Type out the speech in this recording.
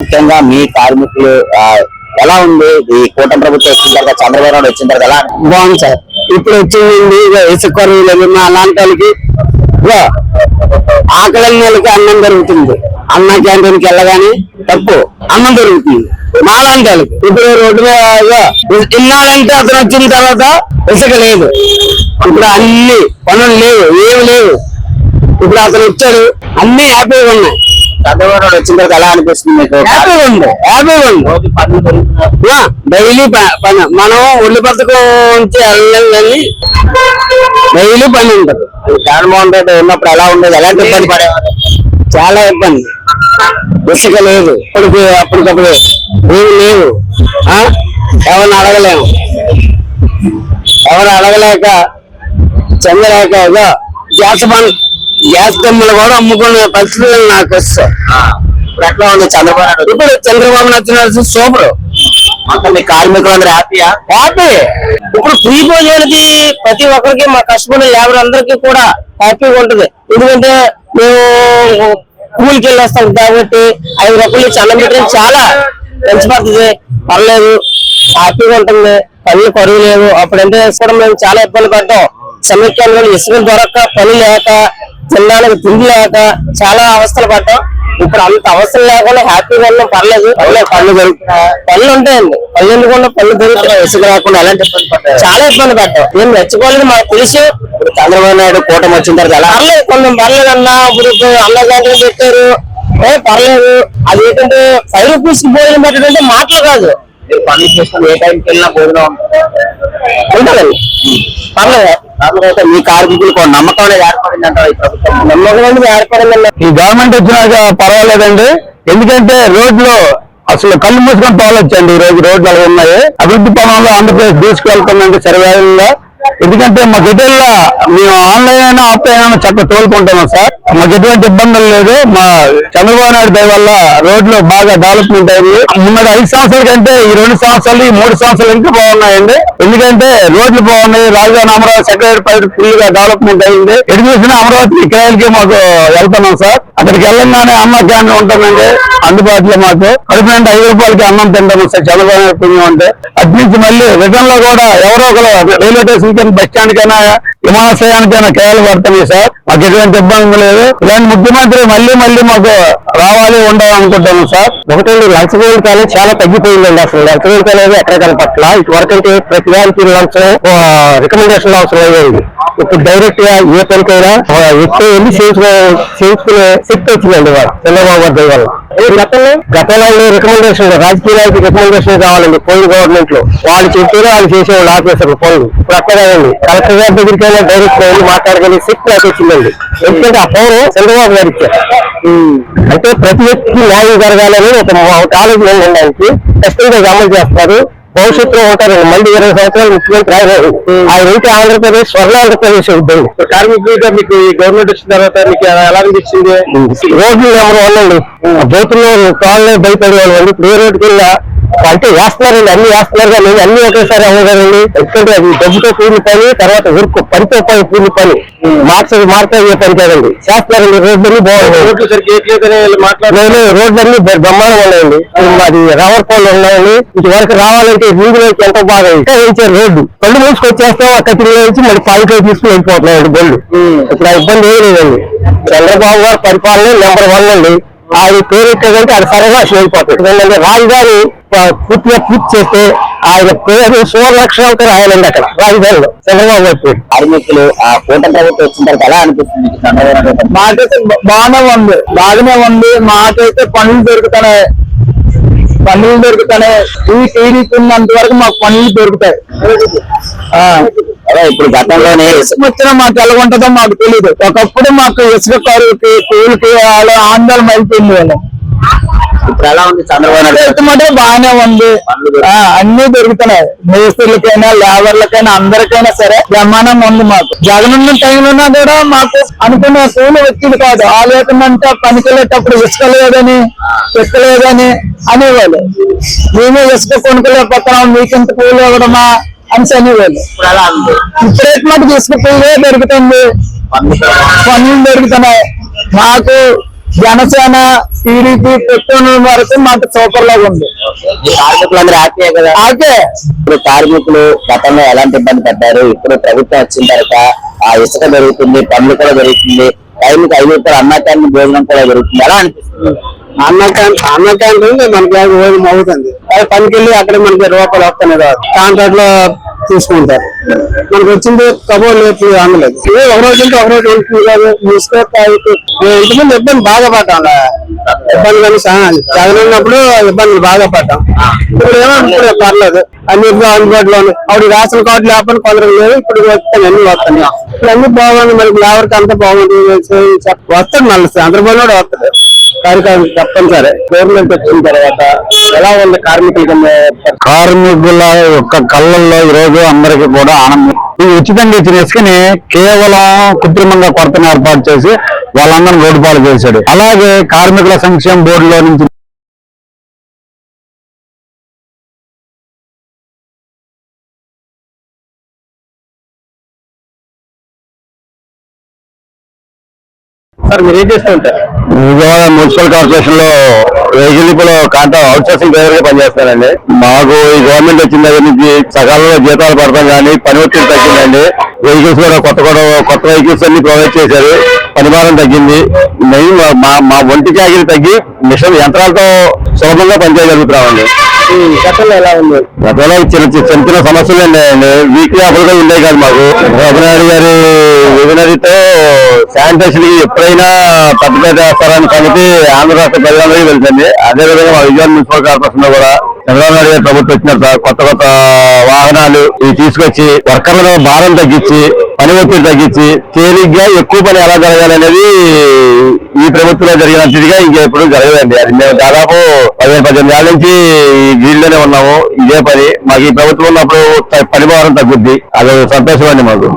ముఖ్యంగా మీ కార్మికులు ఎలా ఉంది ఈ కూటమి ప్రభుత్వం వచ్చిన తర్వాత చంద్రబాబు నాయుడు వచ్చిన తర్వాత ఎలా బాగుంది సార్. ఇప్పుడు వచ్చింది ఇసుక కొరవ లేదు, మా అలాంటి వాళ్ళకి ఆకలి వాళ్ళకి అన్నం దొరుకుతుంది. అన్న క్యాంటీన్కి వెళ్ళగానే తప్పు అన్నం దొరుకుతుంది మా లాంటి వాళ్ళకి. ఇప్పుడు రోడ్డు మీద ఇన్నాళ్ళంటే అతను వచ్చిన తర్వాత ఇసుక లేదు, ఇప్పుడు అన్ని పనులు లేవు, ఏమి లేవు. ఇప్పుడు అతను వచ్చాడు, అన్ని హ్యాపీగా ఉన్నాయి. చంద్రబాబు నాయుడు వచ్చిన తర్వాత ఎలా అనిపిస్తుంది మీకు? హ్యాపీగా ఉంది, హ్యాపీగా ఉంది. డైలీ పని, మనం ఒళ్ళు పథకం నుంచి వెళ్ళలేము కానీ డైలీ పని ఉంటుంది. జగన్మోహన్ రెడ్డి ఉన్నప్పుడు ఎలా ఉండేది, ఎలాంటి ఇబ్బంది పడేవారు? చాలా ఇబ్బంది. ఇసుక లేదు, అప్పటికప్పుడు ఏమి లేవు, ఎవరిని అడగలేము. ఎవరు అడగలేక చెందలేక గ్యాస్ కమ్మలు కూడా అమ్ముకునే పరిస్థితులు నాకు వస్తాయి. ఇప్పుడు ఎట్లా ఉంది చంద్రబాబు నాయుడు? ఇప్పుడు చంద్రబాబు నాయుడు సూపర్. మొత్తం మీ కార్మికులు అందరూ హ్యాపీయా? హ్యాపీ. ఇప్పుడు ఫ్రీ భోజనానికి ప్రతి ఒక్కరికి, మా కష్టపడే లేబర్ అందరికీ కూడా హ్యాపీగా ఉంటుంది. ఎందుకంటే మేము కూలికి వెళ్ళి వస్తాం కాబట్టి 5 రూపాయలు ఇచ్చి అన్నం పెట్టడం చాలా మంచి పడుతుంది. పర్లేదు, హ్యాపీగా ఉంటుంది. పనులు కొరవ లేవు. అప్పుడంటే కూడా మేము చాలా ఇబ్బంది పడ్డాం. సమైక్యంలో ఇసుక దొరక్క, పని లేక, తినడానికి తిండి లేక చాలా అవస్థలు పడ్డాం. ఇప్పుడు అంత అవసరం లేకుండా హ్యాపీగా ఉన్నాం. పర్లేదు, పనులు దొరుకుతున్నాయి. పనులు ఉంటాయండి, పనులు ఎందుకుండా పనులు దొరుకుతున్నాయి. ఇసుక రాకుండా ఎలాంటి ఇబ్బంది పడ్డాం, చాలా ఇబ్బంది పడ్డాం. ఏం మెచ్చుకోలేదు మాకు తెలుసు. ఇప్పుడు చంద్రబాబు నాయుడు కూటమి వచ్చిన తర్వాత ఎలా? పర్లేదు, కొంచెం పర్లేదు అన్న. ఇప్పుడు అన్న క్యాంటీన్ పెట్టారు, పర్లేదు. అది ఏంటంటే 5 రూపీస్ భోజనం పెట్టడంటే మాటలు కాదు. మీరు పనులు చేసుకుని ఏ టైంకి వెళ్ళినా భోజనం ఉంటుందండి, పర్లేదు. కాకపోతే మీ కార్మికులకు నమ్మకం అనేది ఏర్పడింది అంటారు ఈ ప్రభుత్వం? నమ్మకం అనేది ఏర్పడిందన్న. ఈ గవర్నమెంట్ వచ్చినాక పర్వాలేదండి. ఎందుకంటే రోడ్లు అసలు కళ్ళు మూసుకొని తోలొచ్చండి. ఈ రోజు రోడ్లు అలా ఉన్నాయి. అభివృద్ధి పనుల్లో ఆంధ్రప్రదేశ్ దూసుకెళ్తుందండి సర్వేగా. ఎందుకంటే మాకు ఎటువల్ల మేము ఆన్లైన్ అయినా ఆఫ్లైన్ అయినా చక్కగా తోలుకుంటున్నాం సార్. మాకు ఎటువంటి ఇబ్బందులు లేదు. మా చంద్రబాబు నాయుడు దయ వల్ల రోడ్లు బాగా డెవలప్మెంట్ అయింది. ముందు 5 సంవత్సరాల కంటే ఈ 2 సంవత్సరాలు, ఈ 3 సంవత్సరాలు ఇంకా బాగున్నాయండి. ఎందుకంటే రోడ్లు బాగున్నాయి. రాజధాని అమరావతి సెక్రటరీ ఫుల్ గా డెవలప్మెంట్ అయింది. ఎటు చూసినా అమరావతి కిరాయిలకి మాకు వెళ్తున్నాం సార్. అక్కడికి వెళ్ళంగానే అన్న క్యాంటీన్ ఉంటుందండి అందుబాటులో. మాకు కడుపు అంటే 5 రూపాయలకి అన్నం తింటాము సార్ చంద్రబాబు నాయుడు పుణ్యం అంటే. అటు నుంచి మళ్ళీ రిటర్న్ లో కూడా ఎవరో ఒకరు రైల్వే స్టేషన్ కైనా, బస్ స్టాండ్ కైనా, విమానాశ్రయానికైనా కేవలం పడుతున్నాయి సార్. మాకు ఎటువంటి ఇబ్బంది లేదు. ఇలాంటి ముఖ్యమంత్రి మళ్ళీ మాకు రావాలి, ఉండాలనుకుంటాము సార్. ఒకటండి, లంచ్ వేదిక అనేది చాలా తగ్గిపోయిందండి. అసలు లంచ్ వేదిక అనేది ఎక్కడ కనపట్ల. ఇటువరకు అంటే ప్రతి దానికి లంచ్ రికమెండేషన్ అవసరం అయ్యింది. ఇప్పుడు డైరెక్ట్ గా ఏ పనికైనా ఎక్కువ వెళ్ళి చేయించుకునే శక్తి వచ్చిందండి వాడు చంద్రబాబు గారి వల్ల. గతంలో రికమెండేషన్, రాజకీయ నాయకులు రికమెండేషన్ కావాలండి. పోయిన గవర్నమెంట్ లో వాళ్ళు చెప్తేనే వాళ్ళు చేసేవాళ్ళు ఆఫీసర్లు పనులు. ఇప్పుడు అక్కడ కాదండి, కలెక్టర్ గారి దగ్గరికైనా డైరెక్ట్ వెళ్ళి మాట్లాడగలిగే శక్తి నాకు వచ్చిందండి. ఎందుకంటే ఆ పౌరు చంద్రబాబు గారు ఇచ్చారు. అంటే ప్రతి వ్యక్తికి న్యాయం జరగాలని ఒక ఆలోచన ఉండడానికి ఖచ్చితంగా అమలు చేస్తారు. భవిష్యత్తులో ఉంటారండి. మళ్ళీ 20 సంవత్సరాలు ముఖ్యమంత్రి ఆయన. ఆయన అయితే ఆంధ్రప్రదేశ్ స్వర్ణ ఆంధ్రప్రదేశ్ అవుతుంది. కార్మికులుగా మీకు ఈ గవర్నమెంట్ వచ్చిన తర్వాత మీకు ఎలా అనిపించింది? రోడ్లు నెంబర్ 1 అండి. రైతుల్లో కాళ్ళే భయపడేవాళ్ళు అండి. ఇప్పుడు ఏ రోడ్డుకి వెళ్ళా అంటే వేస్తున్నారండి, అన్ని వేస్తున్నారు కానీ అన్ని ఒకేసారి అవ్వదండి. ఎందుకంటే అది డబ్బుతో కూలి పని, తర్వాత వర్క్ పనితో కూలి పని, మార్చే పని కాదండి. చేస్తున్నారండి. రోడ్లన్నీ బాగున్నాయి. రోడ్లన్నీ బ్రహ్మాండంగా ఉన్నాయండి. అది రావర్పాలు ఉన్నాయండి. ఇటు వరకు రావాలంటే వీధిలోకి ఎంత బాగా ఇంకా వేయించారు. రోడ్డు కళ్ళు మూసుకొచ్చేస్తాం, అక్కడ తిరిగి వచ్చి మళ్ళీ పాలతో తీసుకుని వెళ్ళిపోతున్నాయండి బళ్ళు. ఇప్పుడు ఆ ఇబ్బంది ఏమీ లేదండి. చంద్రబాబు గారు పరిపాలన నెంబర్ 1 అండి. ఆయన పేరెట్టేదంటే అది సరగా అయిపోతుంది. ఎందుకంటే రాజధాని పూర్తిగా పూర్తి చేస్తే ఆయన పేరు సువర్ణాక్షరాలతో రాయాలండి అక్కడ రాజధానిలో చంద్రబాబు గారి పేరు. కార్మికులు ఆ కూటమి ప్రభుత్వం వచ్చిన తర్వాత ఎలా అనిపిస్తుంది? మాకైతే బాగానే ఉంది. మాకైతే పనులు దొరుకుతున్నాయి. ఈ టీడీపీ ఉన్నంత వరకు మాకు పనులు దొరుకుతాయి. ఇప్పుడు గతంలోనే ఇసుక వచ్చినా మాకు ఎలా ఉంటుందో మాకు తెలియదు. ఒకప్పుడు మాకు ఇసుక కరువుకి, కూలికి ఆందోళన అయిపోయింది వాళ్ళం. ఇప్పుడు ఎలా ఉంది చంద్రబాబు నాయుడు? బాగానే ఉంది. అన్ని దొరుకుతున్నాయి. మేస్త్రులకైనా, లేబర్లకైనా, అందరికైనా సరే బ్రహ్మాండంగా ఉంది. మాకు జగన్ ఉన్న టైంలోనా కూడా మాకు అనుకున్న కూలి వచ్చింది కాదు. ఆ లేకుందంటే పనికి వెళ్ళేటప్పుడు ఇసుక లేదని, ఎక్కలేదని అనేవాళ్ళు. మేమే ఇసుక కొనుక్కోలేకపోతున్నాం, మీకెంత కూలి ఇవ్వడమా అని అనేవాళ్ళు. ఇప్పుడైతే మాకు ఇసుక కూలే దొరుకుతుంది, పనులు దొరుకుతున్నాయి. మాకు జనసేన టీడీపీ పెట్టుకున్న వరకు మాకు సూపర్ లాగా ఉంది. ఈ కార్మికులందరూ హ్యాపీయే కదా. అయితే ఇప్పుడు కార్మికులు గతంలో ఎలాంటి ఇబ్బంది పడ్డారు, ఇప్పుడు ప్రభుత్వం వచ్చిన తర్వాత ఆ ఇసుక పెరుగుతుంది, పనులు కూడా పెరుగుతుంది, టైంకి 5 రూపాయలు అన్న క్యాంటీన్ భోజనం కూడా పెరుగుతుంది. ఎలా అనిపిస్తుంది? అన్న క్యాంటీన్ మనకి భోజనం అవుతుంది. అది పనికి వెళ్ళి అక్కడ మనకి 20 రూపాయలు వస్తున్నాయి కాదు, కాంట్రాక్ట్ లో తీసుకుంటారు. మనకు వచ్చింది కబోర్లు ఎప్పుడు అందలేదు. ఒక రోజు ఉంటే ఒక రోజు ఉంటుంది కాదు. ఇంతకుముందు ఇబ్బంది బాగా పడ్డాం. ఇబ్బంది కానీ చదివినప్పుడు ఇబ్బందులు బాగా పడ్డాం. ఇప్పుడు ఇప్పుడు పర్లేదు, అన్నింటిలో అందుబాటులో ఉన్నాయి. అప్పుడు రేషన్ కార్డు లేకపోతే కొందరు లేదు, ఇప్పుడు వస్తాయి, అన్ని వస్తున్నాయి. ఇప్పుడు అన్ని బాగుంది, మనకి ఎవరికి అంతా బాగుంది. వస్తాడు మళ్ళీ చంద్రబాబు కూడా వస్తాడు. కార్యక్రమం తప్పనిసరి గవర్నమెంట్ వచ్చిన తర్వాత ఎలా ఉంది కార్మికుల యొక్క కళ్ళల్లో ఈ రోజు అందరికీ కూడా ఆనందం. ఈ ఉచితంగా ఇచ్చిన ఇసుకని కేవలం కృత్రిమంగా కొరతను ఏర్పాటు చేసి వాళ్ళందరినీ రోడ్డు పాలు చేశాడు. అలాగే కార్మికుల సంక్షేమ బోర్డులో నుంచి సార్ మీరు ఏం చేస్తూ ఉంటారు? విజయవాడ మున్సిపల్ కార్పొరేషన్ లో వెహికల్ అవుట్ సోర్సింగ్ డ్రైవర్ గా పనిచేస్తానండి. మాకు ఈ గవర్నమెంట్ వచ్చిన దగ్గర నుంచి సకాలంలో జీతాలు పడతాం కానీ పని ఒత్తిడి తగ్గిందండి. వెహికల్స్ కూడా కొత్త వెహికల్స్ అన్ని ప్రొవైడ్ చేశారు. పనిభారం తగ్గింది. మెయిన్ మా ఒంటి చాకిరి తగ్గి మిషన్ యంత్రాలతో సులభంగా పనిచేయగలుగుతున్నామండి. గతంలో ఎలా ఉంది? గతంలో చిన్న సమస్యలు అండి. వీక్లీ అప్పుడు ఉండేవి కాదు మాకు. రఘునాయుడు గారి విజనరీతో శానిటేషన్ కి ఎప్పుడైనా పెద్దపేట వేస్తారని కమిటీ ఆంధ్ర రాష్ట్ర ప్రజలందరికీ వెళ్తుంది. అదేవిధంగా మా విజయవాడ మున్సిపల్ కార్పొరేషన్ లో కూడా చంద్రబాబు నాయుడు గారి ప్రభుత్వం వచ్చిన కొత్త వాహనాలు ఇవి తీసుకొచ్చి వర్కర్ల భారం తగ్గించి పని ఒత్తిడి తగ్గించి తేలిగ్గా ఎక్కువ పని ఎలా జరగాలి అనేది ఈ ప్రభుత్వంలో జరిగినట్టుగా ఇంకెప్పుడు జరగదండి. అది మేము దాదాపు 15-18 ఏళ్ళ నుంచి ఈ వీళ్ళలోనే ఉన్నాము. ఇదే పని మాకు ఈ ప్రభుత్వం ఉన్నప్పుడు పని భారం తగ్గుద్ది. అది సంతోషం అండి మాకు.